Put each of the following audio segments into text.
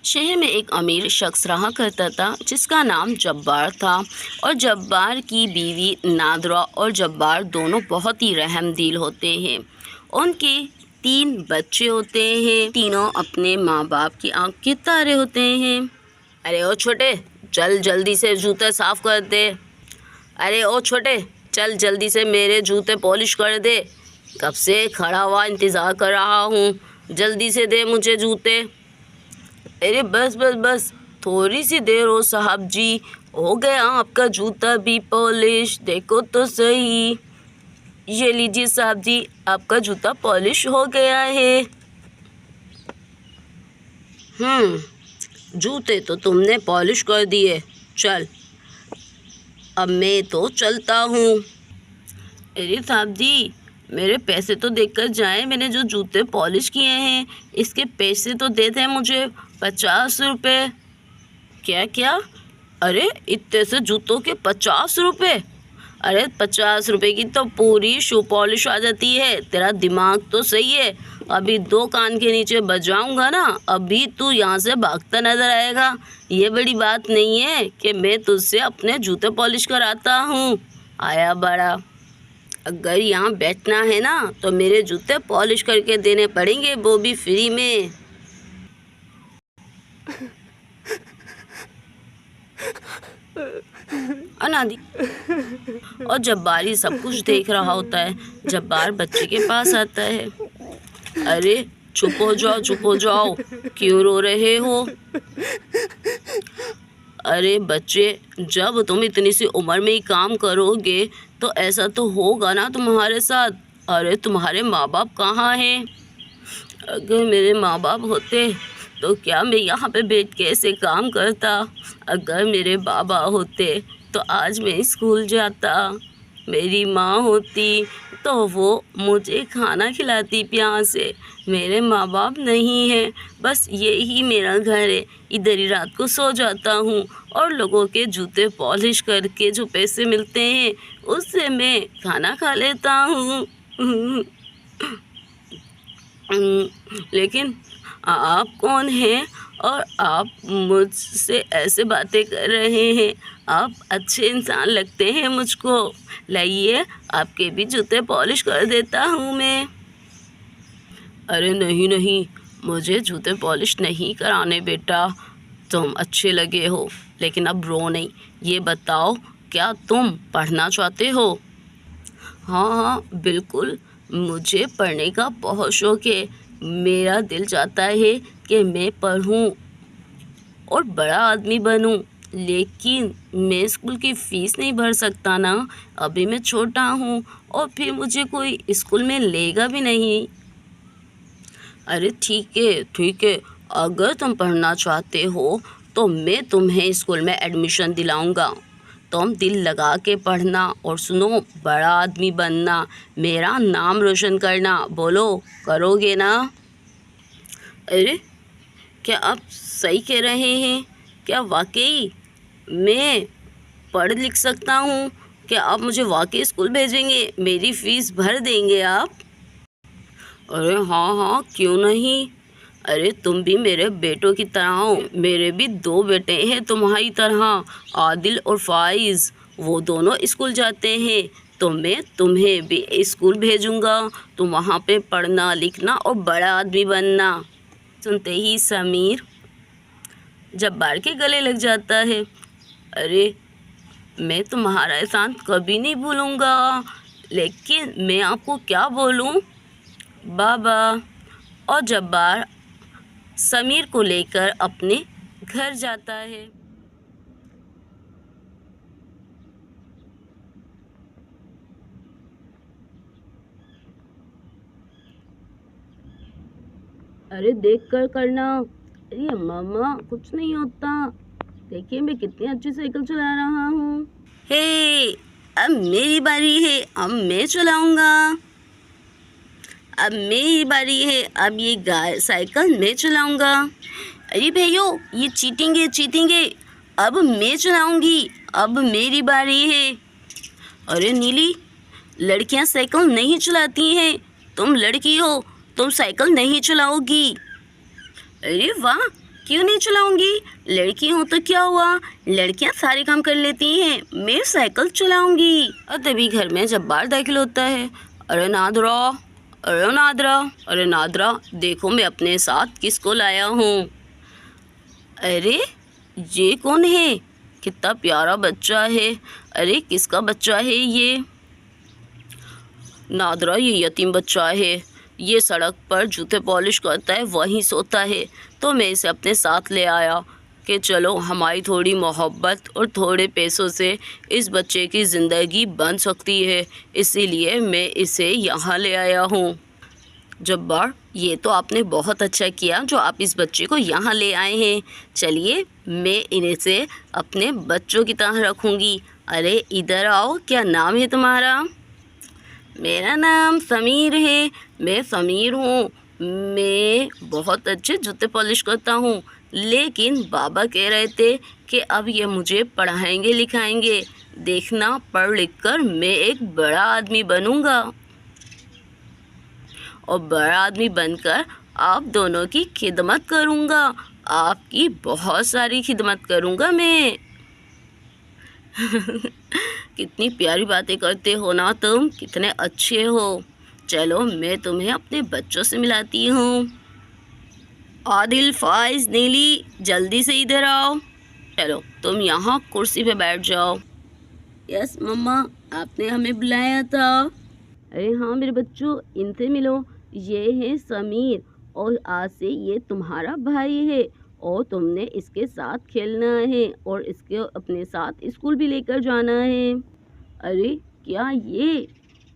शहर में एक अमीर शख्स रहा करता था जिसका नाम जब्बार था। और जब्बार की बीवी नादरा और जब्बार दोनों बहुत ही रहमदिल होते हैं। उनके 3 बच्चे होते हैं। तीनों अपने माँ बाप की आँख के तारे होते हैं। अरे ओ छोटे, चल जल्दी से जूते साफ़ कर दे। अरे ओ छोटे, चल जल्दी से मेरे जूते पॉलिश कर दे। कब से खड़ा हुआ इंतज़ार कर रहा हूँ, जल्दी से दे मुझे जूते। अरे बस बस बस, थोड़ी सी देर हो साहब जी, हो गया आपका जूता भी पॉलिश। देखो तो सही, ये लीजिए साहब जी, आपका जूता पॉलिश हो गया है। जूते तो तुमने पॉलिश कर दिए, चल अब मैं तो चलता हूँ। अरे साहब जी, मेरे पैसे तो देकर जाएं। मैंने जो जूते पॉलिश किए हैं इसके पैसे तो दे दें मुझे, 50 रुपये। क्या क्या? अरे इतने से जूतों के 50 रुपये? अरे 50 रुपये की तो पूरी शू पॉलिश आ जाती है। तेरा दिमाग तो सही है, अभी 2 कान के नीचे बजाऊंगा ना, अभी तू यहाँ से भागता नजर आएगा। ये बड़ी बात नहीं है कि मैं तुझसे अपने जूते पॉलिश कराता हूँ। आया बड़ा, अगर यहाँ बैठना है ना तो मेरे जूते पॉलिश करके देने पड़ेंगे, वो भी फ्री में। अनादि और जब्बार ही सब कुछ देख रहा होता है। जब्बार बच्चे के पास आता है। अरे चुप हो जाओ, चुप हो जाओ, क्यों रो रहे हो? अरे बच्चे, जब तुम इतनी सी उम्र में ही काम करोगे तो ऐसा तो होगा ना तुम्हारे साथ। अरे तुम्हारे माँ बाप कहाँ हैं? अगर मेरे माँ बाप होते तो क्या मैं यहाँ पे बैठ के ऐसे काम करता? अगर मेरे बाबा होते तो आज मैं स्कूल जाता। मेरी माँ होती तो वो मुझे खाना खिलाती प्यार से। मेरे माँ बाप नहीं हैं, बस यही मेरा घर है। इधर ही रात को सो जाता हूँ और लोगों के जूते पॉलिश करके जो पैसे मिलते हैं उससे मैं खाना खा लेता हूँ। लेकिन आप कौन हैं और आप मुझसे ऐसे बातें कर रहे हैं? आप अच्छे इंसान लगते हैं मुझको। लाइए आपके भी जूते पॉलिश कर देता हूँ मैं। अरे नहीं नहीं, मुझे जूते पॉलिश नहीं कराने बेटा। तुम अच्छे लगे हो, लेकिन अब रो नहीं। ये बताओ, क्या तुम पढ़ना चाहते हो? हाँ हाँ बिल्कुल, मुझे पढ़ने का बहुत शौक़ है। मेरा दिल चाहता है कि मैं पढ़ूं और बड़ा आदमी बनूं, लेकिन मैं स्कूल की फ़ीस नहीं भर सकता ना। अभी मैं छोटा हूँ और फिर मुझे कोई स्कूल में लेगा भी नहीं। अरे ठीक है ठीक है, अगर तुम पढ़ना चाहते हो तो मैं तुम्हें स्कूल में एडमिशन दिलाऊंगा। तुम दिल लगा के पढ़ना और सुनो, बड़ा आदमी बनना, मेरा नाम रोशन करना। बोलो, करोगे ना? अरे क्या आप सही कह रहे हैं? क्या वाकई मैं पढ़ लिख सकता हूँ? क्या आप मुझे वाकई स्कूल भेजेंगे? मेरी फ़ीस भर देंगे आप? अरे हाँ हाँ, क्यों नहीं। अरे तुम भी मेरे बेटों की तरह हो। मेरे भी 2 बेटे हैं तुम्हारी तरह, आदिल और फाइज़। वो दोनों स्कूल जाते हैं तो मैं तुम्हें भी स्कूल भेजूँगा। तुम वहाँ पे पढ़ना लिखना और बड़ा आदमी बनना। सुनते ही समीर जब्बार के गले लग जाता है। अरे मैं तुम्हारा एहसान कभी नहीं भूलूँगा, लेकिन मैं आपको क्या बोलूँ बाबा। और जब्बार समीर को लेकर अपने घर जाता है। अरे देख कर करना। अरे मामा, कुछ नहीं होता। देखिए मैं कितनी अच्छी साइकिल चला रहा हूँ। हे, अब मेरी बारी है, अब मैं चलाऊँगा। अब मेरी बारी है, अब ये साइकिल मैं चलाऊँगा। अरे भैया, ये चीटिंग है, चीटिंग है। अब मैं चलाऊँगी, अब मेरी बारी है। अरे नीली, लड़कियां साइकिल नहीं चलाती हैं। तुम लड़की हो, तुम साइकिल नहीं चलाओगी। अरे वाह, क्यों नहीं चलाऊंगी? लड़की हूँ तो क्या हुआ, लड़कियाँ सारे काम कर लेती हैं, मैं साइकिल चलाऊंगी। और तभी घर में जब्बार दाखिल होता है। अरे नादरा, अरे नादरा, अरे नादरा, देखो मैं अपने साथ किसको लाया हूँ। अरे ये कौन है? कितना प्यारा बच्चा है। अरे किसका बच्चा है ये? नादरा, ये यतीम बच्चा है। ये सड़क पर जूते पॉलिश करता है, वहीं सोता है, तो मैं इसे अपने साथ ले आया कि चलो हमारी थोड़ी मोहब्बत और थोड़े पैसों से इस बच्चे की ज़िंदगी बन सकती है, इसीलिए मैं इसे यहाँ ले आया हूँ। जब्बार, ये तो आपने बहुत अच्छा किया जो आप इस बच्चे को यहाँ ले आए हैं। चलिए मैं इनसे अपने बच्चों की तरह रखूँगी। अरे इधर आओ, क्या नाम है तुम्हारा? मेरा नाम समीर है। मैं समीर हूँ। मैं बहुत अच्छे जूते पॉलिश करता हूँ, लेकिन बाबा कह रहे थे कि अब ये मुझे पढ़ाएंगे लिखाएंगे। देखना, पढ़ लिख कर मैं एक बड़ा आदमी बनूँगा और बड़ा आदमी बनकर आप दोनों की खिदमत करूँगा। आपकी बहुत सारी खिदमत करूँगा मैं। कितनी प्यारी बातें करते हो ना तुम, कितने अच्छे हो। चलो मैं तुम्हें अपने बच्चों से मिलाती हूँ। आदिल, फाइज, नीली, जल्दी से इधर आओ। चलो तुम यहाँ कुर्सी पे बैठ जाओ। यस मम्मा, आपने हमें बुलाया था। अरे हाँ मेरे बच्चों, इनसे मिलो। ये है समीर और आज से ये तुम्हारा भाई है और तुमने इसके साथ खेलना है और इसके अपने साथ स्कूल भी लेकर जाना है। अरे क्या ये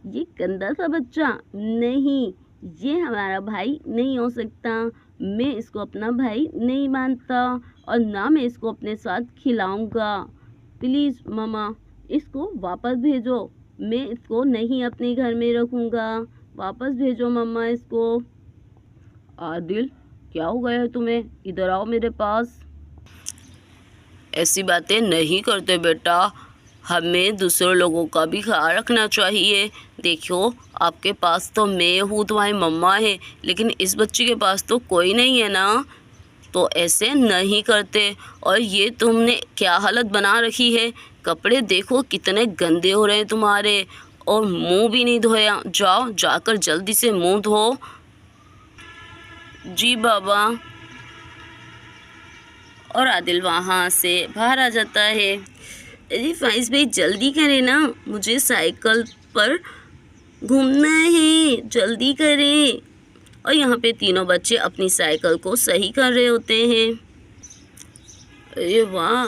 गंदा सा बच्चा? नहीं, ये हमारा भाई नहीं हो सकता। मैं इसको अपना भाई नहीं मानता और ना मैं इसको अपने साथ खिलाऊंगा। प्लीज़ मम्मा, इसको वापस भेजो। मैं इसको नहीं अपने घर में रखूँगा। वापस भेजो मम्मा इसको। आदिल, क्या हो गया है तुम्हें? इधर आओ मेरे पास। ऐसी बातें नहीं करते बेटा, हमें दूसरे लोगों का भी ख्याल रखना चाहिए। देखो, आपके पास तो मैं हूँ, तुम्हारी मम्मा है, लेकिन इस बच्चे के पास तो कोई नहीं है ना, तो ऐसे नहीं करते। और ये तुमने क्या हालत बना रखी है, कपड़े देखो कितने गंदे हो रहे हैं तुम्हारे, और मुंह भी नहीं धोया। जाओ, जाकर जल्दी से मुंह धो। जी बाबा। और आदिल वहाँ से बाहर आ जाता है। अरे फाइज भाई जल्दी करें ना, मुझे साइकिल पर घूमना है, जल्दी करें। और यहाँ पे तीनों बच्चे अपनी साइकिल को सही कर रहे होते हैं। अरे वाह,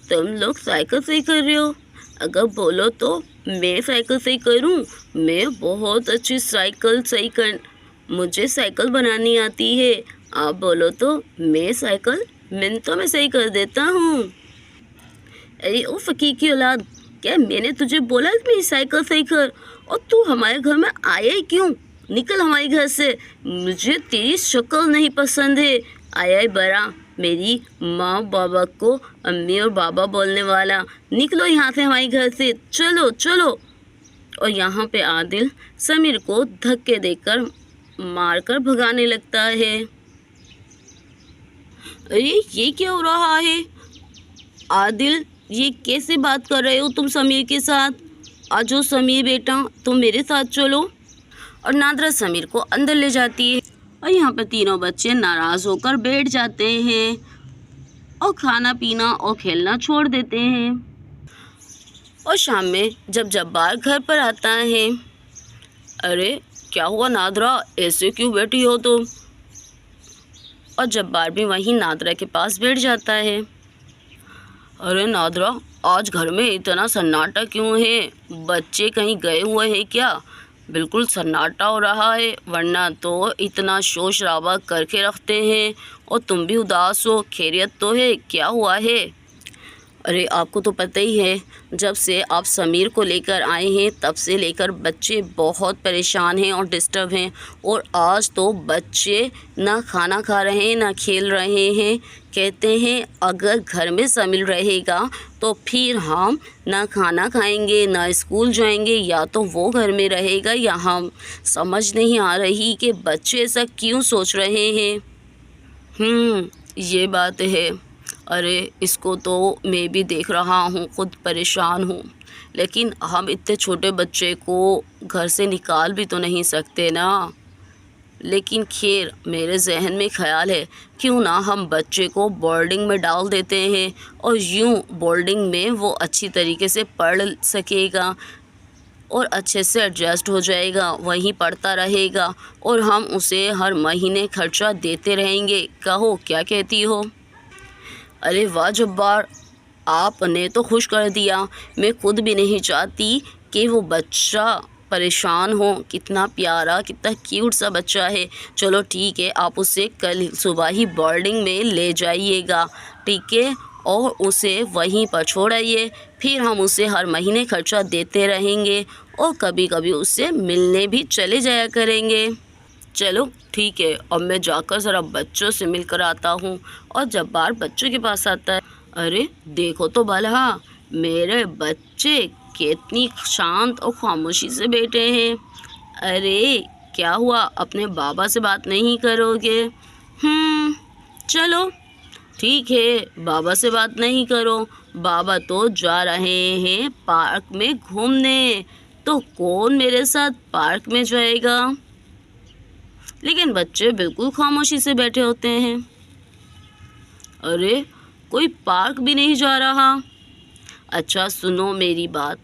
तुम लोग साइकिल सही कर रहे हो? अगर बोलो तो मैं साइकिल सही करूं? मैं बहुत अच्छी साइकिल सही कर, मुझे साइकिल बनानी आती है। आप बोलो तो मैं साइकिल मिनटों में सही कर देता हूँ। अरे ओ फकीर की औलाद, क्या मैंने तुझे बोला कि मेरी साइकिल सही कर, और तू हमारे घर में आया ही क्यों? निकल हमारे घर से, मुझे तेरी शक्ल नहीं पसंद है। आया ही बड़ा, मेरी माँ बाबा को अम्मी और बाबा बोलने वाला। निकलो यहाँ से, हमारे घर से, चलो चलो। और यहाँ पे आदिल समीर को धक्के देकर मारकर भगाने लगता है। अरे ये क्या हो रहा है? आदिल, ये कैसे बात कर रहे हो तुम समीर के साथ? आजो समीर बेटा, तुम मेरे साथ चलो। और नादरा समीर को अंदर ले जाती है और यहाँ पर तीनों बच्चे नाराज़ होकर बैठ जाते हैं और खाना पीना और खेलना छोड़ देते हैं। और शाम में जब जब्बार घर पर आता है, अरे क्या हुआ नादरा, ऐसे क्यों बैठी हो तुम? और जब्बार भी वहीं नादरा के पास बैठ जाता है। अरे नादरा, आज घर में इतना सन्नाटा क्यों है? बच्चे कहीं गए हुए हैं क्या? बिल्कुल सन्नाटा हो रहा है, वरना तो इतना शोर शराबा करके रखते हैं। और तुम भी उदास हो, खैरियत तो है? क्या हुआ है? अरे आपको तो पता ही है, जब से आप समीर को लेकर आए हैं तब से लेकर बच्चे बहुत परेशान हैं और डिस्टर्ब हैं। और आज तो बच्चे ना खाना खा रहे हैं ना खेल रहे हैं। कहते हैं अगर घर में समीर रहेगा तो फिर हम ना खाना खाएंगे ना स्कूल जाएंगे, या तो वो घर में रहेगा या हम। समझ नहीं आ रही कि बच्चे ऐसा क्यों सोच रहे हैं। ये बात है। अरे इसको तो मैं भी देख रहा हूँ, खुद परेशान हूँ, लेकिन हम इतने छोटे बच्चे को घर से निकाल भी तो नहीं सकते ना। लेकिन खैर मेरे जहन में ख़्याल है, क्यों ना हम बच्चे को बोर्डिंग में डाल देते हैं और यूँ बोर्डिंग में वो अच्छी तरीके से पढ़ सकेगा और अच्छे से एडजस्ट हो जाएगा, वहीं पढ़ता रहेगा और हम उसे हर महीने खर्चा देते रहेंगे। कहो क्या कहती हो? अरे वाह जब्बार, आपने तो खुश कर दिया। मैं खुद भी नहीं चाहती कि वो बच्चा परेशान हो। कितना प्यारा, कितना क्यूट सा बच्चा है। चलो ठीक है, आप उसे कल सुबह ही बोर्डिंग में ले जाइएगा, ठीक है, और उसे वहीं पर छोड़ आइए। फिर हम उसे हर महीने खर्चा देते रहेंगे और कभी कभी उससे मिलने भी चले जाया करेंगे। चलो ठीक है, अब मैं जाकर ज़रा बच्चों से मिलकर आता हूँ। और जब्बार बच्चों के पास आता है। अरे देखो तो भला, मेरे बच्चे कितनी शांत और खामोशी से बैठे हैं। अरे क्या हुआ, अपने बाबा से बात नहीं करोगे? चलो ठीक है, बाबा से बात नहीं करो। बाबा तो जा रहे हैं पार्क में घूमने, तो कौन मेरे साथ पार्क में जाएगा? लेकिन बच्चे बिल्कुल खामोशी से बैठे होते हैं। अरे कोई पार्क भी नहीं जा रहा। अच्छा सुनो मेरी बात,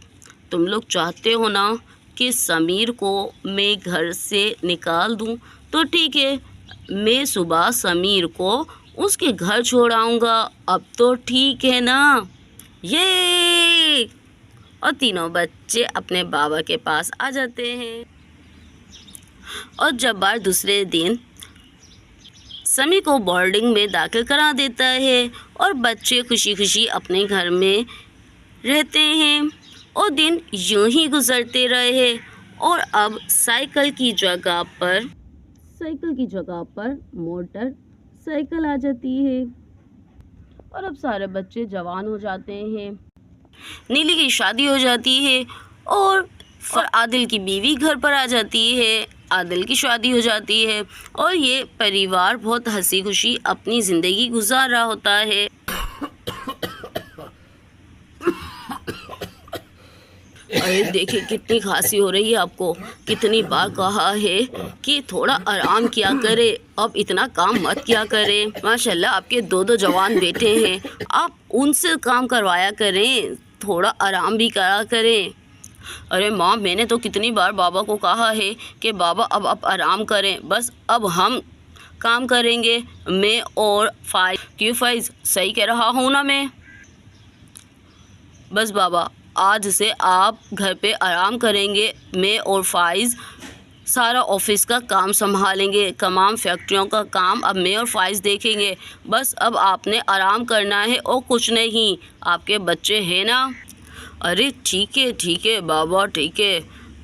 तुम लोग चाहते हो ना कि समीर को मैं घर से निकाल दूं, तो ठीक है, मैं सुबह समीर को उसके घर छोड़ आऊँगा। अब तो ठीक है ना? ये और तीनों बच्चे अपने बाबा के पास आ जाते हैं। और जब्बार दूसरे दिन समी को बोर्डिंग में दाखिल करा देता है और बच्चे खुशी खुशी अपने घर में रहते हैं। और दिन यूं ही गुजरते रहे और अब साइकिल की जगह पर मोटर साइकिल आ जाती है और अब सारे बच्चे जवान हो जाते हैं। नीली की शादी हो जाती है और आदिल की बीवी घर पर आ जाती है। आदिल की शादी हो जाती है और ये परिवार बहुत हंसी खुशी अपनी ज़िंदगी गुजार रहा होता है। अरे देखिए कितनी खांसी हो रही है आपको। कितनी बार कहा है कि थोड़ा आराम किया करे, अब इतना काम मत किया करें। माशाल्लाह आपके दो जवान बेटे हैं, आप उनसे काम करवाया करें, थोड़ा आराम भी करा करें। अरे माँ, मैंने तो कितनी बार बाबा को कहा है कि बाबा अब आप आराम करें, बस अब हम काम करेंगे, मैं और फाइज। क्यों फाइज, सही कह रहा हूँ ना मैं? बस बाबा, आज से आप घर पे आराम करेंगे, मैं और फाइज सारा ऑफिस का काम संभालेंगे, तमाम फैक्ट्रियों का काम अब मैं और फाइज देखेंगे। बस अब आपने आराम करना है और कुछ नहीं। आपके बच्चे हैं ना? अरे ठीक है बाबा, ठीक है,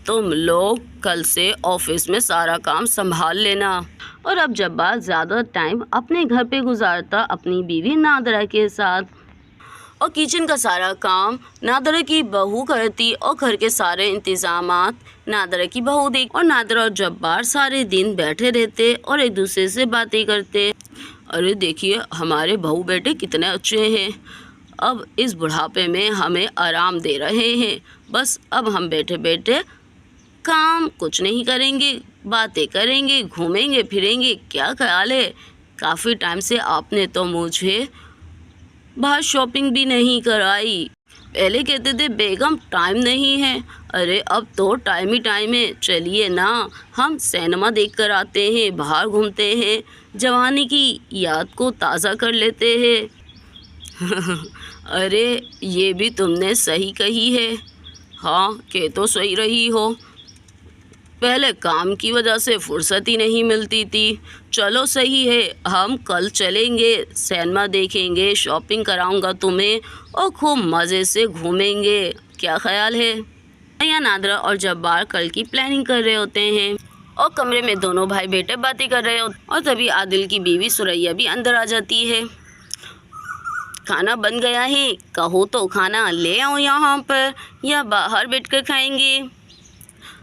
तुम लोग कल से ऑफिस में सारा काम संभाल लेना। और अब जब्बार ज़्यादा टाइम अपने घर पे गुजारता अपनी बीवी नादरा के साथ, और किचन का सारा काम नादरा की बहू करती और घर के सारे इंतज़ामात नादरा की बहू देख। और नादरा और जब्बार सारे दिन बैठे रहते और एक दूसरे से बातें करते। अरे देखिए हमारे बहू बेटे कितने अच्छे हैं, अब इस बुढ़ापे में हमें आराम दे रहे हैं। बस अब हम बैठे बैठे काम कुछ नहीं करेंगे, बातें करेंगे, घूमेंगे फिरेंगे। क्या ख्याल है? काफ़ी टाइम से आपने तो मुझे बाहर शॉपिंग भी नहीं कराई। पहले कहते थे बेगम टाइम नहीं है, अरे अब तो टाइम ही टाइम है। चलिए ना, हम सिनेमा देख कर आते हैं, बाहर घूमते हैं, जवानी की याद को ताज़ा कर लेते हैं। अरे ये भी तुमने सही कही है। हाँ, कह तो सही रही हो, पहले काम की वजह से फुर्सत ही नहीं मिलती थी। चलो सही है, हम कल चलेंगे, सिनेमा देखेंगे, शॉपिंग कराऊंगा तुम्हें और खूब मज़े से घूमेंगे। क्या ख्याल है? या नादरा और जब्बार कल की प्लानिंग कर रहे होते हैं और कमरे में दोनों भाई बेटे बातें कर रहे होते। और तभी आदिल की बीवी सुरैया भी अंदर आ जाती है। खाना बन गया है, कहो तो खाना ले आओ यहाँ पर, या बाहर बैठकर खाएंगे?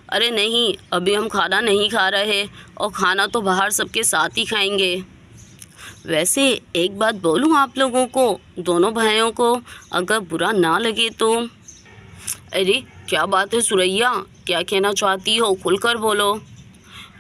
अरे नहीं, अभी हम खाना नहीं खा रहे और खाना तो बाहर सबके साथ ही खाएंगे। वैसे एक बात बोलूँ आप लोगों को, दोनों भाइयों को, अगर बुरा ना लगे तो। अरे क्या बात है सुरैया, क्या कहना चाहती हो, खुलकर बोलो।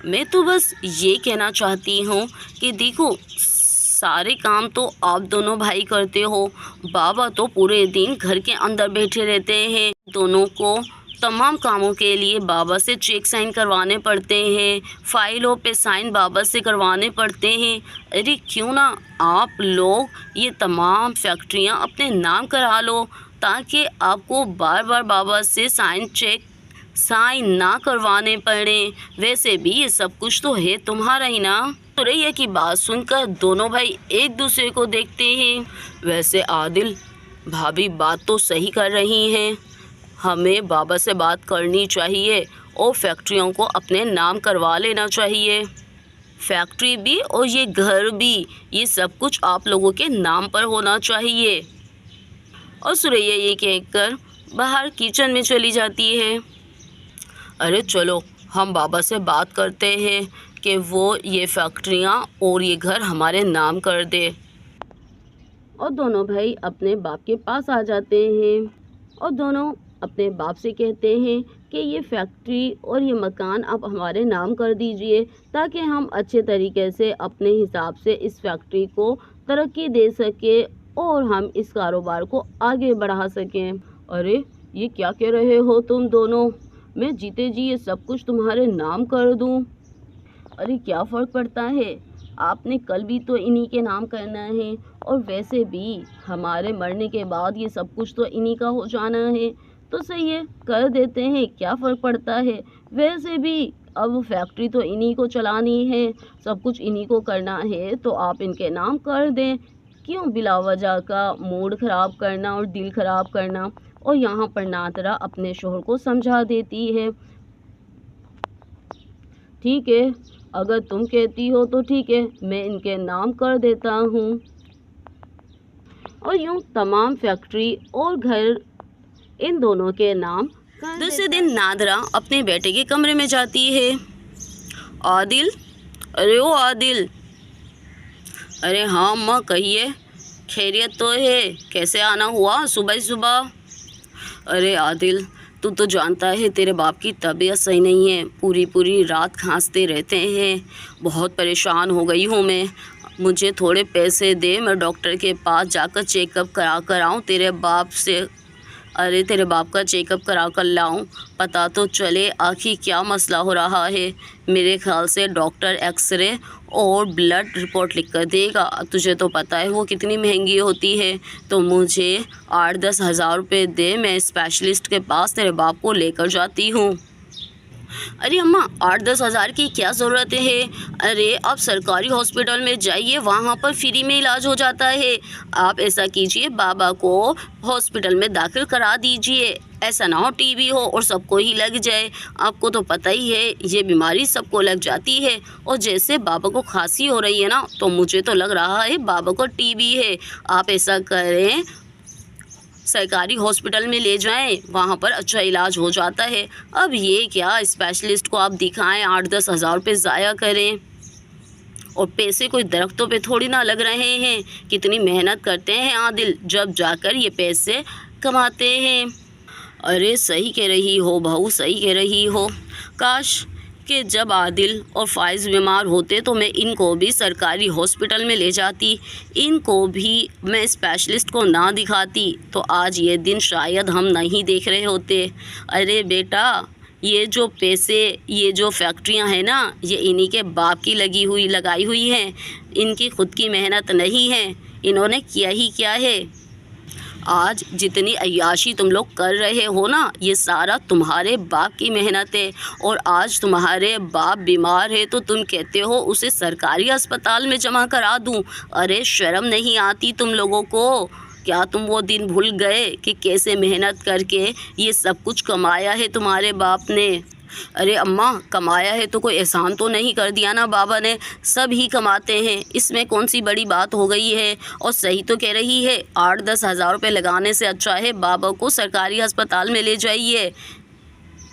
मैं तो बस ये कहना चाहती हूँ कि देखो, सारे काम तो आप दोनों भाई करते हो, बाबा तो पूरे दिन घर के अंदर बैठे रहते हैं। दोनों को तमाम कामों के लिए बाबा से चेक साइन करवाने पड़ते हैं, फाइलों पे साइन बाबा से करवाने पड़ते हैं। अरे क्यों ना आप लोग ये तमाम फैक्ट्रियाँ अपने नाम करा लो, ताकि आपको बार बार बाबा से साइन ना करवाने पड़े। वैसे भी ये सब कुछ तो है तुम्हारा ही ना। सुरैया की बात सुनकर दोनों भाई एक दूसरे को देखते हैं। वैसे आदिल, भाभी बात तो सही कर रही हैं, हमें बाबा से बात करनी चाहिए और फैक्ट्रियों को अपने नाम करवा लेना चाहिए। फैक्ट्री भी और ये घर भी, ये सब कुछ आप लोगों के नाम पर होना चाहिए। और सुरैया ये कहकर बाहर किचन में चली जाती है। अरे चलो हम बाबा से बात करते हैं कि वो ये फैक्ट्रियाँ और ये घर हमारे नाम कर दे। और दोनों भाई अपने बाप के पास आ जाते हैं और दोनों अपने बाप से कहते हैं कि ये फैक्ट्री और ये मकान आप हमारे नाम कर दीजिए, ताकि हम अच्छे तरीके से अपने हिसाब से इस फैक्ट्री को तरक्की दे सके और हम इस कारोबार को आगे बढ़ा सकें। अरे ये क्या कह रहे हो तुम दोनों, मैं जीते जी ये सब कुछ तुम्हारे नाम कर दूं? अरे क्या फ़र्क पड़ता है, आपने कल भी तो इन्हीं के नाम करना है, और वैसे भी हमारे मरने के बाद ये सब कुछ तो इन्हीं का हो जाना है। तो सही है, कर देते हैं, क्या फ़र्क पड़ता है। वैसे भी अब फैक्ट्री तो इन्हीं को चलानी है, सब कुछ इन्हीं को करना है, तो आप इनके नाम कर दें। क्यों बिला वजह का मूड ख़राब करना और दिल ख़राब करना। और यहाँ पर नादरा अपने शोहर को समझा देती है, ठीक है, अगर तुम कहती हो तो ठीक है, मैं इनके नाम कर देता हूँ। और यूँ तमाम फैक्ट्री और घर इन दोनों के नाम। दूसरे दिन नादरा अपने बेटे के कमरे में जाती है। आदिल, अरे ओ आदिल। अरे हाँ अम्मा कहिए, खैरियत तो है, कैसे आना हुआ सुबह सुबह? अरे आदिल, तू तो जानता है तेरे बाप की तबीयत सही नहीं है, पूरी पूरी रात खांसते रहते हैं, बहुत परेशान हो गई हूँ मैं। मुझे थोड़े पैसे दे, मैं डॉक्टर के पास जाकर चेकअप करा कर आऊँ तेरे बाप से। अरे तेरे बाप का चेकअप करा कर लाऊं, पता तो चले आखिर क्या मसला हो रहा है। मेरे ख्याल से डॉक्टर एक्सरे और ब्लड रिपोर्ट लिख कर देगा, तुझे तो पता है वो कितनी महंगी होती है। तो मुझे 8-10 हज़ार रुपये दे, मैं स्पेशलिस्ट के पास तेरे बाप को लेकर जाती हूँ। अरे अम्मा 8-10 हज़ार की क्या ज़रूरत है? अरे आप सरकारी हॉस्पिटल में जाइए, वहाँ पर फ्री में इलाज हो जाता है। आप ऐसा कीजिए, बाबा को हॉस्पिटल में दाखिल करा दीजिए, ऐसा ना हो टीबी हो और सबको ही लग जाए। आपको तो पता ही है ये बीमारी सबको लग जाती है, और जैसे बाबा को खांसी हो रही है ना, तो मुझे तो लग रहा है बाबा को टीबी है। आप ऐसा करें, सरकारी हॉस्पिटल में ले जाएं, वहाँ पर अच्छा इलाज हो जाता है। अब ये क्या स्पेशलिस्ट को आप दिखाएं, 8-10 हज़ार रुपये ज़ाया करें, और पैसे कोई दरख्तों पे थोड़ी ना लग रहे हैं। कितनी मेहनत करते हैं आदिल, जब जाकर ये पैसे कमाते हैं। अरे सही कह रही हो बहू, सही कह रही हो। काश कि जब आदिल और फ़ाइज़ बीमार होते तो मैं इनको भी सरकारी हॉस्पिटल में ले जाती, इनको भी मैं स्पेशलिस्ट को ना दिखाती, तो आज ये दिन शायद हम नहीं देख रहे होते। अरे बेटा, ये जो पैसे, ये जो फैक्ट्रियां हैं ना, ये इन्हीं के बाप की लगाई हुई हैं, इनकी खुद की मेहनत नहीं है। इन्होंने किया ही क्या है। आज जितनी अय्याशी तुम लोग कर रहे हो ना, ये सारा तुम्हारे बाप की मेहनत है। और आज तुम्हारे बाप बीमार है तो तुम कहते हो उसे सरकारी अस्पताल में जमा करा दूं। अरे शर्म नहीं आती तुम लोगों को? क्या तुम वो दिन भूल गए कि कैसे मेहनत करके ये सब कुछ कमाया है तुम्हारे बाप ने? अरे अम्मा, कमाया है तो कोई एहसान तो नहीं कर दिया ना बाबा ने, सब ही कमाते हैं, इसमें कौन सी बड़ी बात हो गई है। और सही तो कह रही है, 8-10 हज़ार रुपये लगाने से अच्छा है बाबा को सरकारी अस्पताल में ले जाइए।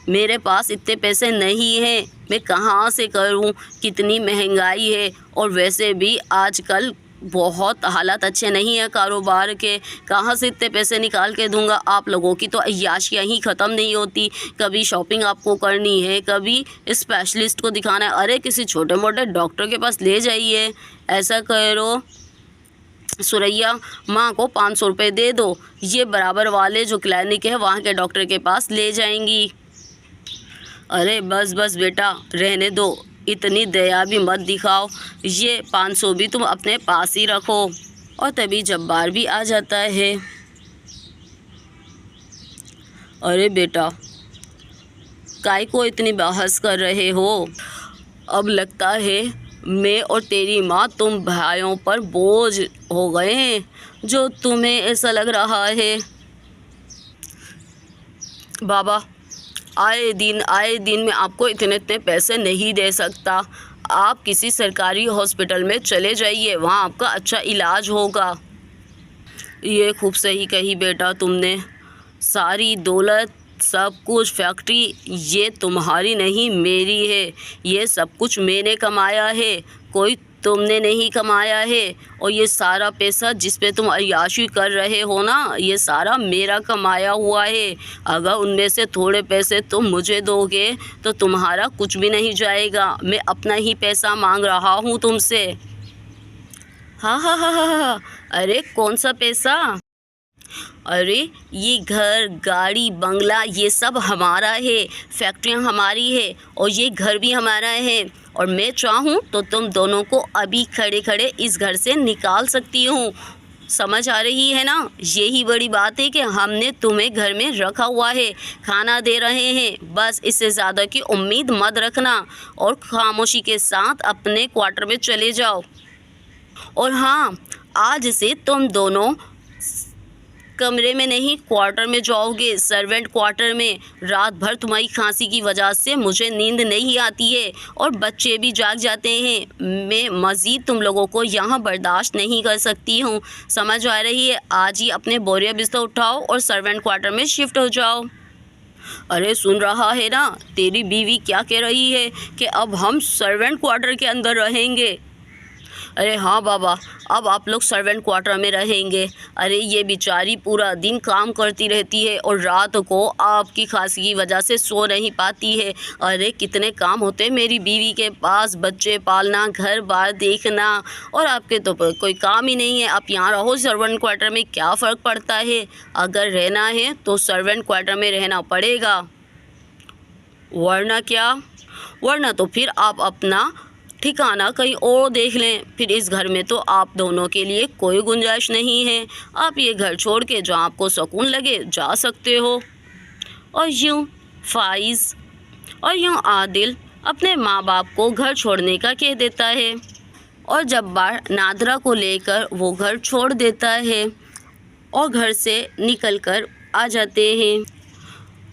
मेरे पास इतने पैसे नहीं हैं, मैं कहाँ से करूँ, कितनी महंगाई है, और वैसे भी आजकल बहुत हालात अच्छे नहीं है कारोबार के, कहाँ से इतने पैसे निकाल के दूंगा। आप लोगों की तो अय्याशियाँ ही ख़त्म नहीं होती। कभी शॉपिंग आपको करनी है, कभी स्पेशलिस्ट को दिखाना है, अरे किसी छोटे मोटे डॉक्टर के पास ले जाइए। ऐसा करो सुरैया, माँ को 500 रुपये दे दो, ये बराबर वाले जो क्लिनिक है वहाँ के डॉक्टर के पास ले जाएंगी। अरे बस बस बेटा, रहने दो, इतनी दया भी मत दिखाओ, ये 500 भी तुम अपने पास ही रखो। और तभी जब्बार भी आ जाता है। अरे बेटा, काय को इतनी बहस कर रहे हो? अब लगता है मैं और तेरी माँ तुम भाइयों पर बोझ हो गए हैं, जो तुम्हें ऐसा लग रहा है। बाबा, आए दिन मैं आपको इतने पैसे नहीं दे सकता। आप किसी सरकारी हॉस्पिटल में चले जाइए, वहाँ आपका अच्छा इलाज होगा। ये खूब सही कही बेटा तुमने। सारी दौलत, सब कुछ, फैक्ट्री, ये तुम्हारी नहीं मेरी है। ये सब कुछ मैंने कमाया है, कोई तुमने नहीं कमाया है। और ये सारा पैसा जिस पे तुम अय्याशी कर रहे हो ना, ये सारा मेरा कमाया हुआ है। अगर उनमें से थोड़े पैसे तुम मुझे दोगे तो तुम्हारा कुछ भी नहीं जाएगा। मैं अपना ही पैसा मांग रहा हूँ तुमसे। हाँ हाँ हाँ हाँ हाँ, अरे कौन सा पैसा? अरे ये घर, गाड़ी, बंगला, ये सब हमारा है, फैक्ट्रियाँ हमारी है, और ये घर भी हमारा है। और मैं चाहूँ तो तुम दोनों को अभी खड़े खड़े इस घर से निकाल सकती हूँ। समझ आ रही है ना? यही बड़ी बात है कि हमने तुम्हें घर में रखा हुआ है, खाना दे रहे हैं, बस इससे ज़्यादा की उम्मीद मत रखना। और खामोशी के साथ अपने क्वार्टर में चले जाओ। और हाँ, आज से तुम दोनों कमरे में नहीं, क्वार्टर में जाओगे, सर्वेंट क्वार्टर में। रात भर तुम्हारी खांसी की वजह से मुझे नींद नहीं आती है और बच्चे भी जाग जाते हैं। मैं मज़ीद तुम लोगों को यहाँ बर्दाश्त नहीं कर सकती हूँ। समझ आ रही है? आज ही अपने बोरिया बिस्तर उठाओ और सर्वेंट क्वार्टर में शिफ्ट हो जाओ। अरे सुन रहा है ना, तेरी बीवी क्या कह रही है कि अब हम सर्वेंट क्वार्टर के अंदर रहेंगे। अरे हाँ बाबा, अब आप लोग सर्वेंट क्वार्टर में रहेंगे। अरे ये बेचारी पूरा दिन काम करती रहती है और रात को आपकी खांसी की वजह से सो नहीं पाती है। अरे कितने काम होते हैं मेरी बीवी के पास, बच्चे पालना, घर बार देखना, और आपके तो कोई काम ही नहीं है। आप यहाँ रहो सर्वेंट क्वार्टर में, क्या फ़र्क पड़ता है? अगर रहना है तो सर्वेंट क्वार्टर में रहना पड़ेगा, वरना क्या? वरना तो फिर आप अपना ठिकाना कहीं और देख लें। फिर इस घर में तो आप दोनों के लिए कोई गुंजाइश नहीं है। आप ये घर छोड़ के जहाँ आपको सुकून लगे जा सकते हो। और यूँ फाइज़ और यूँ आदिल अपने माँ बाप को घर छोड़ने का कह देता है, और जब्बार नादरा को लेकर वो घर छोड़ देता है और घर से निकल कर आ जाते हैं।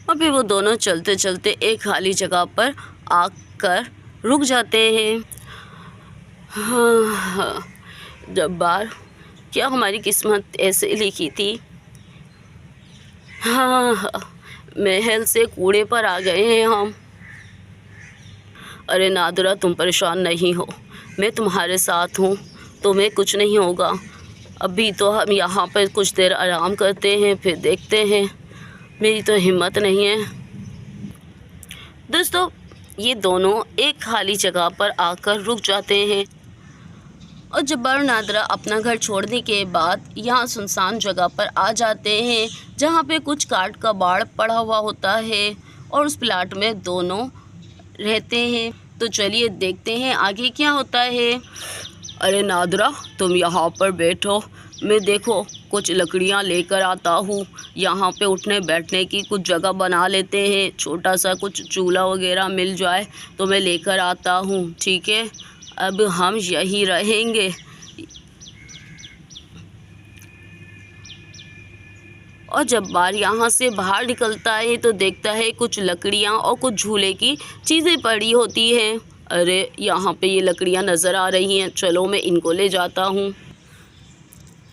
और फिर वो दोनों चलते चलते एक खाली जगह पर आकर रुक जाते हैं। हाँ, जब्बार, क्या हमारी किस्मत ऐसे लिखी थी? हाँ, महल से कूड़े पर आ गए हैं हम। अरे नादरा, तुम परेशान नहीं हो, मैं तुम्हारे साथ हूँ, तुम्हें कुछ नहीं होगा। अभी तो हम यहाँ पर कुछ देर आराम करते हैं, फिर देखते हैं। मेरी तो हिम्मत नहीं है। दोस्तों, ये दोनों एक खाली जगह पर आकर रुक जाते हैं, और जब्बार और नादरा अपना घर छोड़ने के बाद यहाँ सुनसान जगह पर आ जाते हैं, जहाँ पे कुछ काठ का बाड़ पड़ा हुआ होता है, और उस प्लाट में दोनों रहते हैं। तो चलिए देखते हैं आगे क्या होता है। अरे नादरा, तुम यहाँ पर बैठो, मैं देखो कुछ लकड़ियाँ लेकर आता हूँ। यहाँ पे उठने बैठने की कुछ जगह बना लेते हैं, छोटा सा कुछ चूल्हा वगैरह मिल जाए तो मैं लेकर आता हूँ, ठीक है? अब हम यहीं रहेंगे। और जब्बार यहाँ से बाहर निकलता है तो देखता है कुछ लकड़ियाँ और कुछ झूले की चीज़ें पड़ी होती हैं। अरे यहाँ पे ये लकड़ियाँ नज़र आ रही हैं, चलो मैं इनको ले जाता हूँ।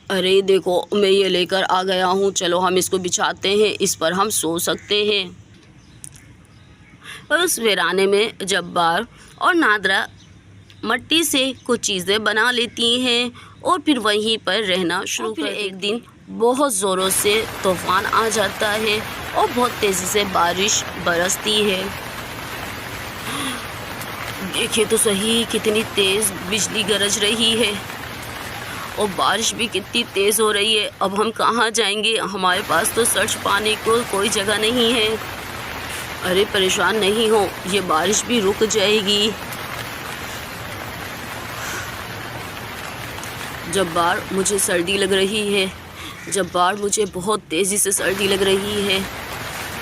अरे देखो, मैं ये लेकर आ गया हूँ, चलो हम इसको बिछाते हैं, इस पर हम सो सकते हैं। और उस वीराने में जब्बार और नादरा मट्टी से कुछ चीज़ें बना लेती हैं और फिर वहीं पर रहना शुरू कर। एक दिन बहुत ज़ोरों से तूफ़ान आ जाता है और बहुत तेज़ी से बारिश बरसती है। देखिए तो सही कितनी तेज़ बिजली गरज रही है और बारिश भी कितनी तेज़ हो रही है। अब हम कहाँ जाएंगे? हमारे पास तो सर्च पाने को कोई जगह नहीं है। अरे परेशान नहीं हो, ये बारिश भी रुक जाएगी। जब्बार, मुझे सर्दी लग रही है। जब्बार, मुझे बहुत तेज़ी से सर्दी लग रही है।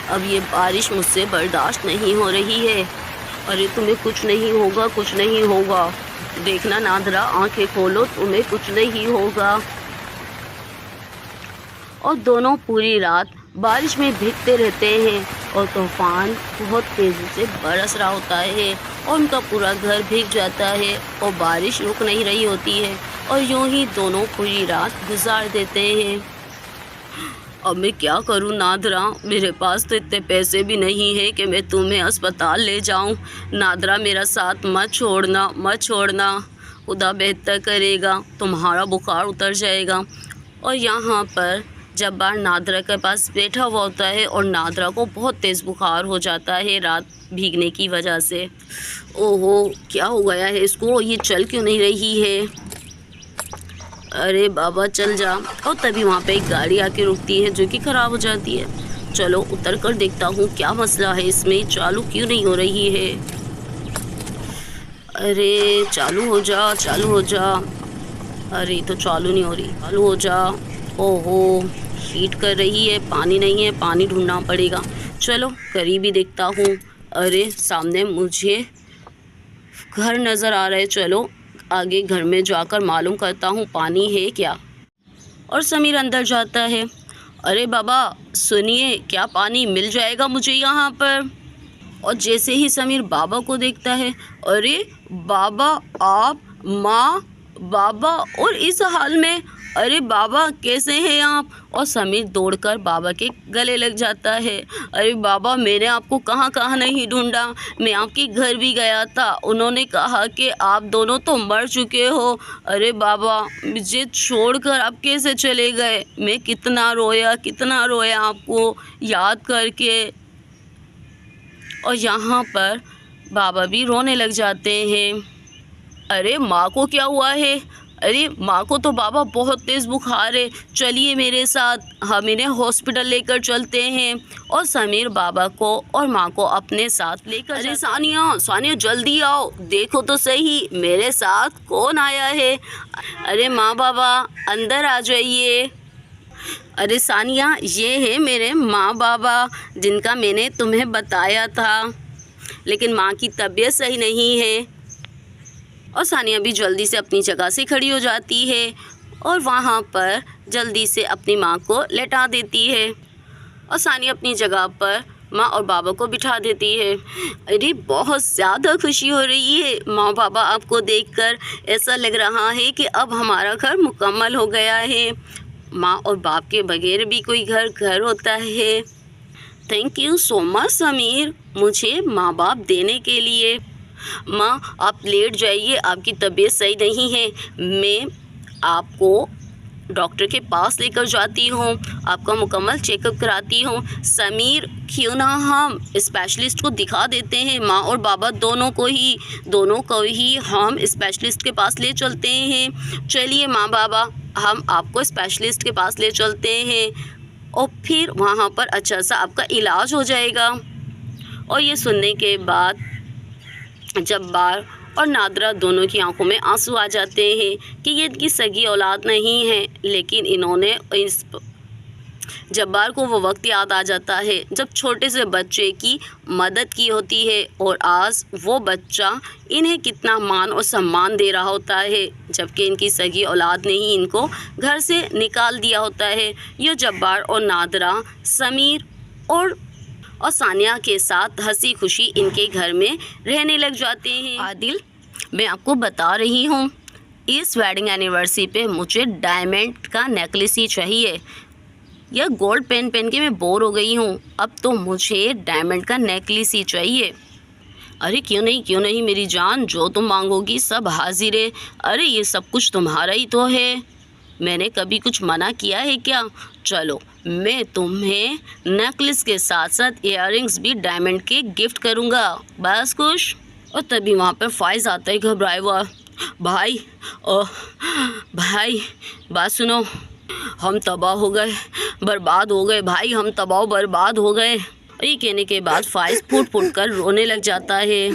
अब ये बारिश मुझसे बर्दाश्त नहीं हो रही है। अरे तुम्हें कुछ नहीं होगा, कुछ नहीं होगा। देखना नादरा, आंखें खोलो, तुम्हें कुछ नहीं होगा। और दोनों पूरी रात बारिश में भीगते रहते हैं और तूफान बहुत तेज़ी से बरस रहा होता है और उनका पूरा घर भीग जाता है और बारिश रुक नहीं रही होती है और यूं ही दोनों पूरी रात गुजार देते हैं। अब मैं क्या करूं नादरा? मेरे पास तो इतने पैसे भी नहीं है कि मैं तुम्हें अस्पताल ले जाऊं। नादरा, मेरा साथ मत छोड़ना, मत छोड़ना। खुदा बेहतर करेगा, तुम्हारा बुखार उतर जाएगा। और यहाँ पर जब्बार नादरा के पास बैठा हुआ होता है और नादरा को बहुत तेज़ बुखार हो जाता है रात भीगने की वजह से। ओहो, क्या हो गया है इसको? ये चल क्यों नहीं रही है? अरे बाबा चल जा। और तभी वहाँ पे एक गाड़ी आके रुकती है जो कि ख़राब हो जाती है। चलो उतर कर देखता हूँ क्या मसला है इसमें, चालू क्यों नहीं हो रही है। अरे चालू हो जा, चालू हो जा। अरे तो चालू नहीं हो रही, चालू हो जा। ओहो, हीट कर रही है, पानी नहीं है, पानी ढूंढना पड़ेगा। चलो करीब ही देखता हूँ। अरे सामने मुझे घर नज़र आ रहा है। चलो आगे घर में जाकर मालूम करता हूँ पानी है क्या। और समीर अंदर जाता है। अरे बाबा सुनिए, क्या पानी मिल जाएगा मुझे यहाँ पर? और जैसे ही समीर बाबा को देखता है, अरे बाबा आप, माँ, बाबा और इस हाल में, अरे बाबा कैसे हैं आप? और समीर दौड़कर बाबा के गले लग जाता है। अरे बाबा, मैंने आपको कहाँ कहाँ नहीं ढूंढा, मैं आपके घर भी गया था, उन्होंने कहा कि आप दोनों तो मर चुके हो। अरे बाबा, मुझे छोड़कर आप कैसे चले गए? मैं कितना रोया आपको याद करके। और यहाँ पर बाबा भी रोने लग जाते हैं। अरे माँ को क्या हुआ है? अरे माँ को तो बाबा बहुत तेज़ बुखार है, चलिए मेरे साथ, हम इन्हें हॉस्पिटल लेकर चलते हैं। और समीर बाबा को और माँ को अपने साथ लेकर, अरे सानिया जल्दी आओ, देखो तो सही मेरे साथ कौन आया है। अरे माँ बाबा अंदर आ जाइए। अरे सानिया, ये है मेरे माँ बाबा जिनका मैंने तुम्हें बताया था, लेकिन माँ की तबीयत सही नहीं है। और सानिया भी जल्दी से अपनी जगह से खड़ी हो जाती है और वहाँ पर जल्दी से अपनी माँ को लेटा देती है और सानिया अपनी जगह पर माँ और बाबा को बिठा देती है। अरे बहुत ज़्यादा खुशी हो रही है माँ बाबा आपको देखकर, ऐसा लग रहा है कि अब हमारा घर मुकम्मल हो गया है। माँ और बाप के बगैर भी कोई घर होता है। Thank you so much Sameer, मुझे माँ बाप देने के लिए। माँ आप लेट जाइए, आपकी तबीयत सही नहीं है, मैं आपको डॉक्टर के पास लेकर जाती हूँ, आपका मुकम्मल चेकअप कराती हूँ। समीर, क्यों ना हम स्पेशलिस्ट को दिखा देते हैं, माँ और बाबा दोनों को ही हम स्पेशलिस्ट के पास ले चलते हैं। चलिए माँ बाबा, हम आपको स्पेशलिस्ट के पास ले चलते हैं और फिर वहाँ पर अच्छा सा आपका इलाज हो जाएगा। और ये सुनने के बाद जब्बार और नादरा दोनों की आंखों में आंसू आ जाते हैं कि ये इनकी सगी औलाद नहीं है, लेकिन इन्होंने इस जब्बार को वो वक्त याद आ जाता है जब छोटे से बच्चे की मदद की होती है और आज वो बच्चा इन्हें कितना मान और सम्मान दे रहा होता है, जबकि इनकी सगी औलाद ने ही इनको घर से निकाल दिया होता है। ये जब्बार और नादरा समीर और सानिया के साथ हंसी खुशी इनके घर में रहने लग जाते हैं। आदिल, मैं आपको बता रही हूँ, इस वेडिंग एनिवर्सरी पे मुझे डायमंड का नेकलेस ही चाहिए। यह गोल्ड पहन के मैं बोर हो गई हूँ, अब तो मुझे डायमंड का नेकलेस ही चाहिए। अरे क्यों नहीं मेरी जान, जो तुम मांगोगी सब हाजिर है। अरे ये सब कुछ तुम्हारा ही तो है, मैंने कभी कुछ मना किया है क्या? चलो मैं तुम्हें नेकलेस के साथ साथ इयररिंग्स भी डायमंड के गिफ्ट करूँगा, बस खुश। और तभी वहाँ पर फाइज आता है घबराए हुआ। भाई भाई बात सुनो, हम तबाह हो गए, बर्बाद हो गए भाई, हम तबाह बर्बाद हो गए। ये कहने के बाद फाइज फूट फूट कर रोने लग जाता है।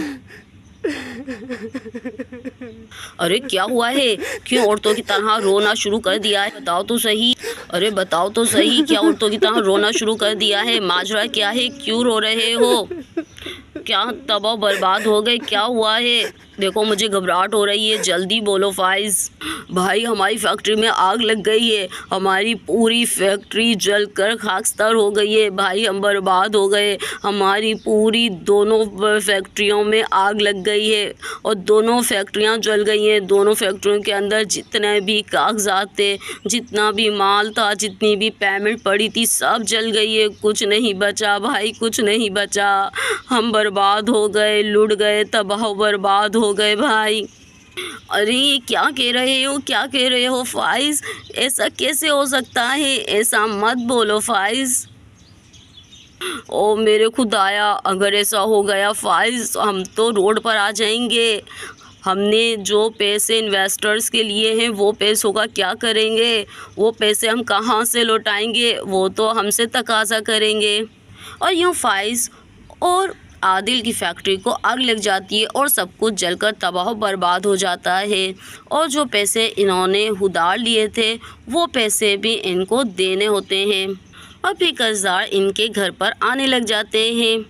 अरे क्या हुआ है, क्यों औरतों की तरह रोना शुरू कर दिया है? बताओ तो सही, अरे बताओ तो सही, क्या औरतों की तरह रोना शुरू कर दिया है? माजरा क्या है, क्यों रो रहे हो? क्या तबाह बर्बाद हो गए, क्या हुआ है? देखो मुझे घबराहट हो रही है, जल्दी बोलो फाइज। भाई हमारी फैक्ट्री में आग लग गई है, हमारी पूरी फैक्ट्री जलकर खाकस्तार हो गई है भाई, हम बर्बाद हो गए। हमारी पूरी दोनों फैक्ट्रियों में आग लग गई है और दोनों फैक्ट्रियां जल गई हैं। दोनों फैक्ट्रियों के अंदर जितने भी कागजात थे, जितना भी माल था, जितनी भी पेमेंट पड़ी थी, सब जल गई है। कुछ नहीं बचा भाई, कुछ नहीं बचा, हम बर्बाद हो गए, लुट गए, तबाह बर्बाद हो गए भाई। अरे क्या कह रहे हो, क्या कह रहे हो फाइज? ऐसा कैसे हो सकता है? ऐसा मत बोलो फाइज। ओ मेरे खुदाया, अगर ऐसा हो गया फाइज, हम तो रोड पर आ जाएंगे। हमने जो पैसे इन्वेस्टर्स के लिए हैं वो पैसों का क्या करेंगे? वो पैसे हम कहाँ से लौटाएंगे? वो तो हमसे तकाजा करेंगे। और यूँ फाइज और आदिल की फैक्ट्री को आग लग जाती है और सब कुछ जलकर तबाह बर्बाद हो जाता है। और जो पैसे इन्होंने उधार लिए थे वो पैसे भी इनको देने होते हैं। और फिर कर्जदार इनके घर पर आने लग जाते हैं।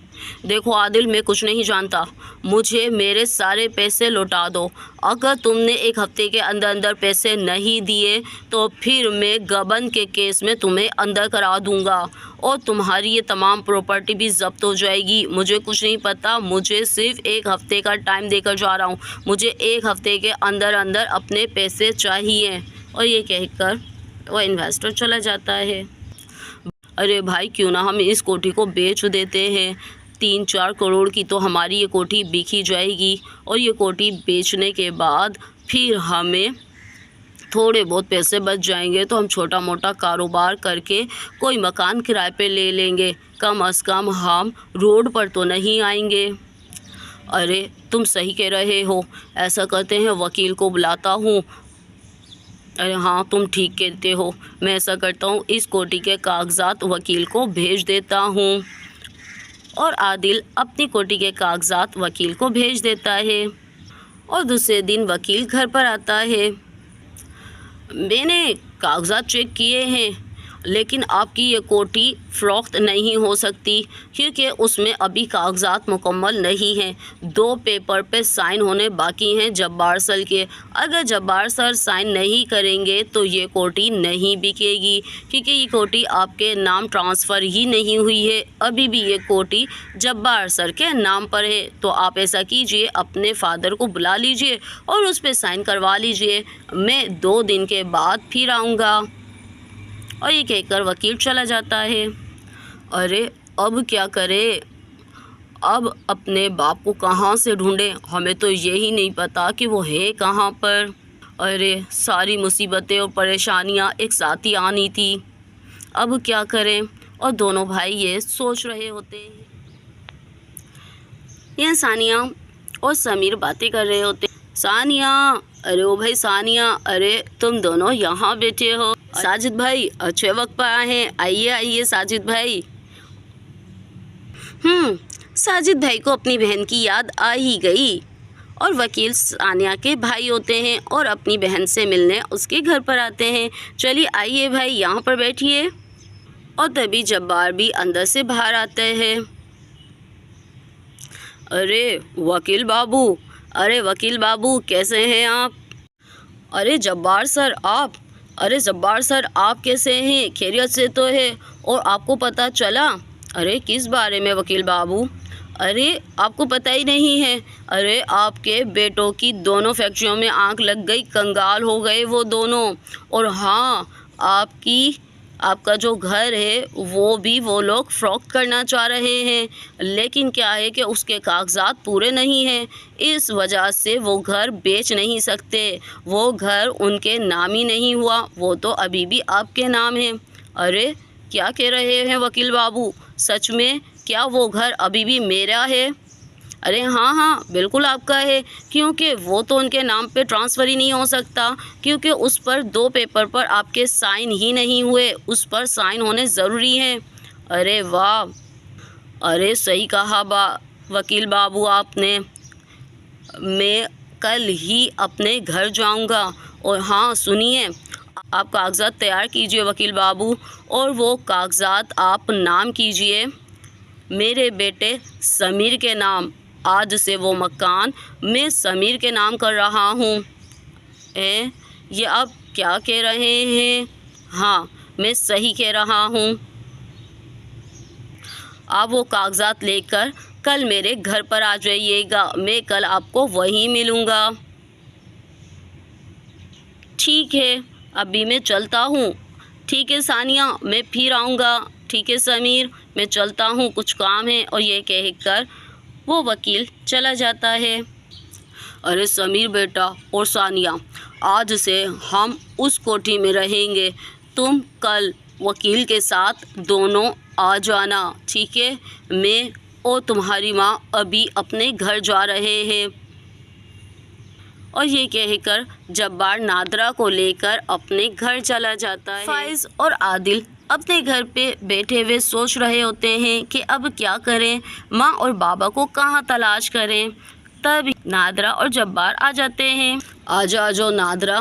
देखो आदिल, मैं कुछ नहीं जानता, मुझे मेरे सारे पैसे लौटा दो। अगर तुमने एक हफ्ते के अंदर अंदर पैसे नहीं दिए तो फिर मैं गबन के केस में तुम्हें अंदर करा दूंगा और तुम्हारी ये तमाम प्रॉपर्टी भी जब्त हो जाएगी। मुझे कुछ नहीं पता, मुझे सिर्फ एक हफ्ते का टाइम देकर जा रहा हूँ, मुझे एक हफ्ते के अंदर अंदर अपने पैसे चाहिए। और ये कहकर वह इन्वेस्टर चला जाता है। अरे भाई क्यों ना हम इस कोठी को बेच देते हैं, 3-4 करोड़ की तो हमारी ये कोठी बिक ही जाएगी। और ये कोठी बेचने के बाद फिर हमें थोड़े बहुत पैसे बच जाएंगे तो हम छोटा मोटा कारोबार करके कोई मकान किराए पे ले लेंगे, कम से कम हम रोड पर तो नहीं आएंगे। अरे तुम सही कह रहे हो, ऐसा करते हैं वकील को बुलाता हूँ। अरे हाँ तुम ठीक कहते हो, मैं ऐसा करता हूँ, इस कोठी के कागजात वकील को भेज देता हूँ। और आदिल अपनी कोठी के कागजात वकील को भेज देता है। और दूसरे दिन वकील घर पर आता है। मैंने कागजात चेक किए हैं लेकिन आपकी ये कोठी फ़रोख्त नहीं हो सकती क्योंकि उसमें अभी कागजात मुकम्मल नहीं हैं। 2 पेपर पे साइन होने बाकी हैं जब्बार सर के। अगर जब्बार सर साइन नहीं करेंगे तो ये कोठी नहीं बिकेगी क्योंकि ये कोठी आपके नाम ट्रांसफ़र ही नहीं हुई है, अभी भी ये कोठी जब्बार सर के नाम पर है। तो आप ऐसा कीजिए, अपने फादर को बुला लीजिए और उस पर साइन करवा लीजिए, मैं 2 दिन के बाद फिर आऊँगा। और ये कहकर वकील चला जाता है। अरे अब क्या करें, अब अपने बाप को कहाँ से ढूंढें, हमें तो यही नहीं पता कि वो है कहाँ पर। अरे सारी मुसीबतें और परेशानियाँ एक साथ ही आनी थी, अब क्या करें। और दोनों भाई ये सोच रहे होते हैं। यह सानिया और समीर बातें कर रहे होते। सानिया, अरे ओ भाई सानिया, अरे तुम दोनों यहाँ बैठे हो। साजिद भाई अच्छे वक्त पर आए हैं, आइए आइए साजिद भाई। साजिद भाई को अपनी बहन की याद आ ही गई। और वकील सानिया के भाई होते हैं और अपनी बहन से मिलने उसके घर पर आते हैं। चलिए आइए भाई यहाँ पर बैठिए। और तभी जब्बार भी अंदर से बाहर आते हैं। अरे वकील बाबू, अरे वकील बाबू कैसे हैं आप? अरे जब्बार सर आप, अरे जब्बार सर आप कैसे हैं, खैरियत से तो है? और आपको पता चला? अरे किस बारे में वकील बाबू? अरे आपको पता ही नहीं है, अरे आपके बेटों की दोनों फैक्ट्रियों में आग लग गई, कंगाल हो गए वो दोनों। और हाँ, आपकी आपका जो घर है वो भी वो लोग फ़रोख्त करना चाह रहे हैं, लेकिन क्या है कि उसके कागज़ात पूरे नहीं हैं। इस वजह से वो घर बेच नहीं सकते। वो घर उनके नाम ही नहीं हुआ, वो तो अभी भी आपके नाम है। अरे क्या कह रहे हैं वकील बाबू, सच में क्या वो घर अभी भी मेरा है? अरे हाँ हाँ, बिल्कुल आपका है, क्योंकि वो तो उनके नाम पे ट्रांसफ़र ही नहीं हो सकता, क्योंकि उस पर 2 पेपर पर आपके साइन ही नहीं हुए, उस पर साइन होने ज़रूरी हैं। अरे वाह! अरे सही कहा वकील बाबू आपने। मैं कल ही अपने घर जाऊंगा। और हाँ सुनिए, आप कागज़ात तैयार कीजिए वकील बाबू, और वो कागज़ात आप नाम कीजिए मेरे बेटे समीर के नाम। आज से वो मकान मैं समीर के नाम कर रहा हूँ। ये आप क्या कह रहे हैं? हाँ, मैं सही कह रहा हूँ। आप वो कागज़ात लेकर कल मेरे घर पर आ जाइएगा, मैं कल आपको वहीं मिलूँगा। ठीक है, अभी मैं चलता हूँ। ठीक है सानिया, मैं फिर आऊँगा। ठीक है समीर, मैं चलता हूँ, कुछ काम है। और ये कहकर वो वकील चला जाता है। अरे समीर बेटा और सानिया, आज से हम उस कोठी में रहेंगे। तुम कल वकील के साथ दोनों आ जाना, ठीक है? मैं और तुम्हारी माँ अभी अपने घर जा रहे हैं। और ये कहकर जब्बार नादरा को लेकर अपने घर चला जाता है। फाइज़ और आदिल अपने घर पे बैठे हुए सोच रहे होते हैं कि अब क्या करें, माँ और बाबा को कहाँ तलाश करें। तब नादरा और जब्बार आ जाते हैं। आ जाओ नादरा।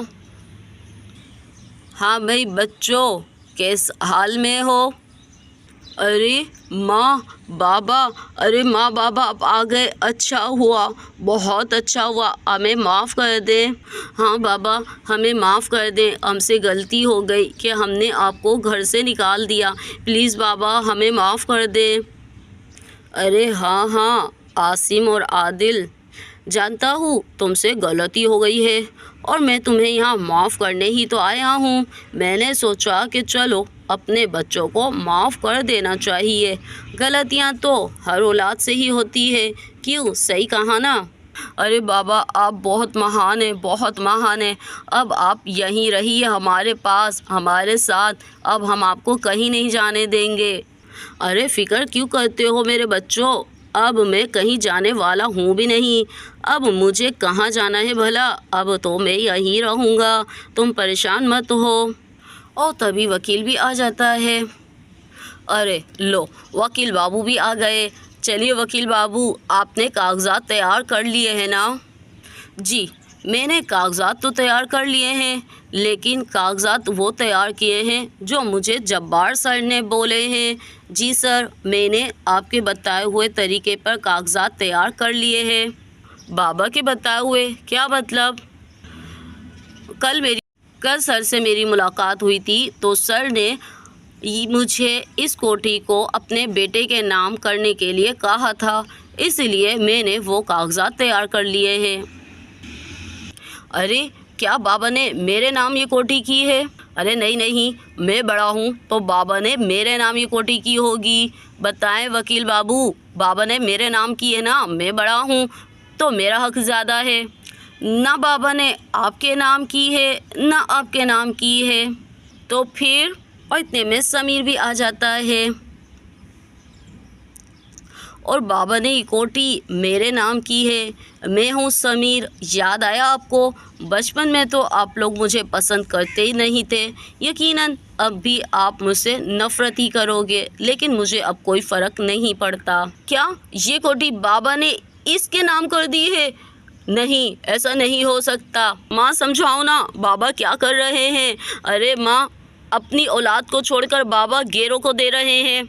हाँ भाई बच्चों, किस हाल में हो? अरे माँ बाबा, अरे माँ बाबा आप आ गए, अच्छा हुआ, बहुत अच्छा हुआ, हमें माफ़ कर दें। हाँ बाबा, हमें माफ़ कर दें, हमसे गलती हो गई कि हमने आपको घर से निकाल दिया। प्लीज़ बाबा हमें माफ़ कर दें। अरे हाँ हाँ आसिम और आदिल, जानता हूँ तुमसे गलती हो गई है और मैं तुम्हें यहाँ माफ़ करने ही तो आया हूँ। मैंने सोचा कि चलो अपने बच्चों को माफ़ कर देना चाहिए। गलतियाँ तो हर औलाद से ही होती है, क्यों, सही कहा ना? अरे बाबा आप बहुत महान हैं, बहुत महान हैं। अब आप यहीं रहिए हमारे पास, हमारे साथ। अब हम आपको कहीं नहीं जाने देंगे। अरे फ़िक्र क्यों करते हो मेरे बच्चों, अब मैं कहीं जाने वाला हूँ भी नहीं। अब मुझे कहाँ जाना है भला, अब तो मैं यहीं रहूँगा, तुम परेशान मत हो। और तभी वकील भी आ जाता है। अरे लो, वकील बाबू भी आ गए। चलिए वकील बाबू, आपने कागज़ात तैयार कर लिए हैं ना? जी, मैंने कागज़ात तो तैयार कर लिए हैं, लेकिन कागज़ात वो तैयार किए हैं जो मुझे जब्बार सर ने बोले हैं। जी सर, मैंने आपके बताए हुए तरीके पर कागज़ात तैयार कर लिए हैं। बाबा के बताए हुए क्या मतलब? कल सर से मेरी मुलाकात हुई थी तो सर ने मुझे इस कोठी को अपने बेटे के नाम करने के लिए कहा था, इसलिए मैंने वो कागज़ात तैयार कर लिए हैं। अरे क्या बाबा ने मेरे नाम ये कोठी की है? अरे नहीं नहीं, मैं बड़ा हूँ तो बाबा ने मेरे नाम ये कोठी की होगी। बताएं वकील बाबू, बाबा ने मेरे नाम की है ना, मैं बड़ा हूँ तो मेरा हक ज़्यादा है। ना बाबा ने आपके नाम की है ना आपके नाम की है, तो फिर? और इतने में समीर भी आ जाता है। और बाबा ने ये कोठी मेरे नाम की है, मैं हूँ समीर। याद आया आपको? बचपन में तो आप लोग मुझे पसंद करते ही नहीं थे, यकीनन अब भी आप मुझसे नफ़रत ही करोगे, लेकिन मुझे अब कोई फ़र्क नहीं पड़ता। क्या ये कोठी बाबा ने इसके नाम कर दी है? नहीं, ऐसा नहीं हो सकता। माँ समझाओ ना, बाबा क्या कर रहे हैं? अरे माँ, अपनी औलाद को छोड़कर बाबा गैरों को दे रहे हैं।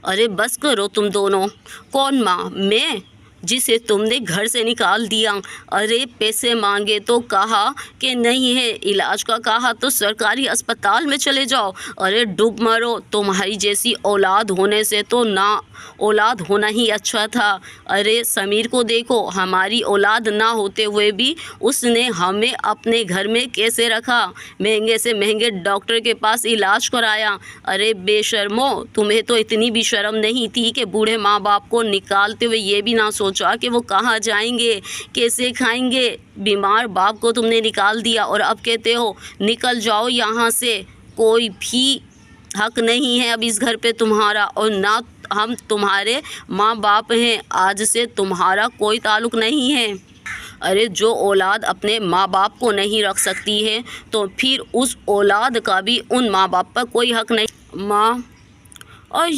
अरे बस करो तुम दोनों। कौन माँ? मैं? जिसे तुमने घर से निकाल दिया। अरे पैसे मांगे तो कहा कि नहीं है, इलाज का कहा तो सरकारी अस्पताल में चले जाओ। अरे डूब मरो, तुम्हारी जैसी औलाद होने से तो ना औलाद होना ही अच्छा था। अरे समीर को देखो, हमारी औलाद ना होते हुए भी उसने हमें अपने घर में कैसे रखा, महंगे से महंगे डॉक्टर के पास इलाज कराया। अरे बेशर्मो, तुम्हें तो इतनी भी शर्म नहीं थी कि बूढ़े माँ बाप को निकालते हुए ये भी ना सोचा कि वो कहाँ जाएंगे, कैसे खाएंगे। बीमार बाप को तुमने निकाल दिया और अब कहते हो निकल जाओ यहाँ से, कोई भी हक नहीं है अब इस घर पे तुम्हारा, और ना हम तुम्हारे माँ बाप हैं। आज से तुम्हारा कोई ताल्लुक़ नहीं है। अरे जो औलाद अपने माँ बाप को नहीं रख सकती है तो फिर उस औलाद का भी उन माँ बाप पर कोई हक नहीं। माँ और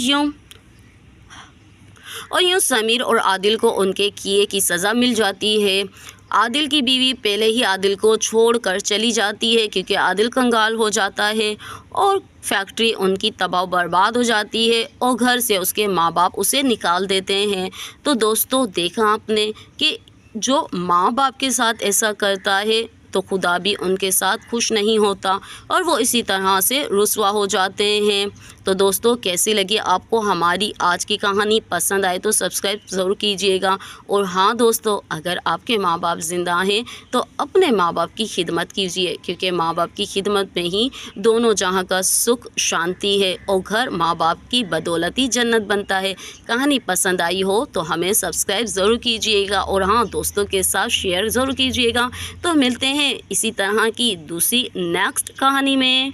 यूँ समीर और आदिल को उनके किए की सज़ा मिल जाती है। आदिल की बीवी पहले ही आदिल को छोड़कर चली जाती है क्योंकि आदिल कंगाल हो जाता है और फैक्ट्री उनकी तबाह बर्बाद हो जाती है और घर से उसके माँ बाप उसे निकाल देते हैं। तो दोस्तों देखा आपने कि जो माँ बाप के साथ ऐसा करता है तो खुदा भी उनके साथ खुश नहीं होता और वो इसी तरह से रुस्वा हो जाते हैं। तो दोस्तों कैसी लगी आपको हमारी आज की कहानी? पसंद आए तो सब्सक्राइब ज़रूर कीजिएगा। और हाँ दोस्तों, अगर आपके माँ बाप ज़िंदा हैं तो अपने माँ बाप की खिदमत कीजिए, क्योंकि माँ बाप की खिदमत में ही दोनों जहाँ का सुख शांति है और घर माँ बाप की बदौलत ही जन्नत बनता है। कहानी पसंद आई हो तो हमें सब्सक्राइब ज़रूर कीजिएगा और हाँ दोस्तों के साथ शेयर ज़रूर कीजिएगा। तो मिलते हैं इसी तरह की दूसरी नेक्स्ट कहानी में।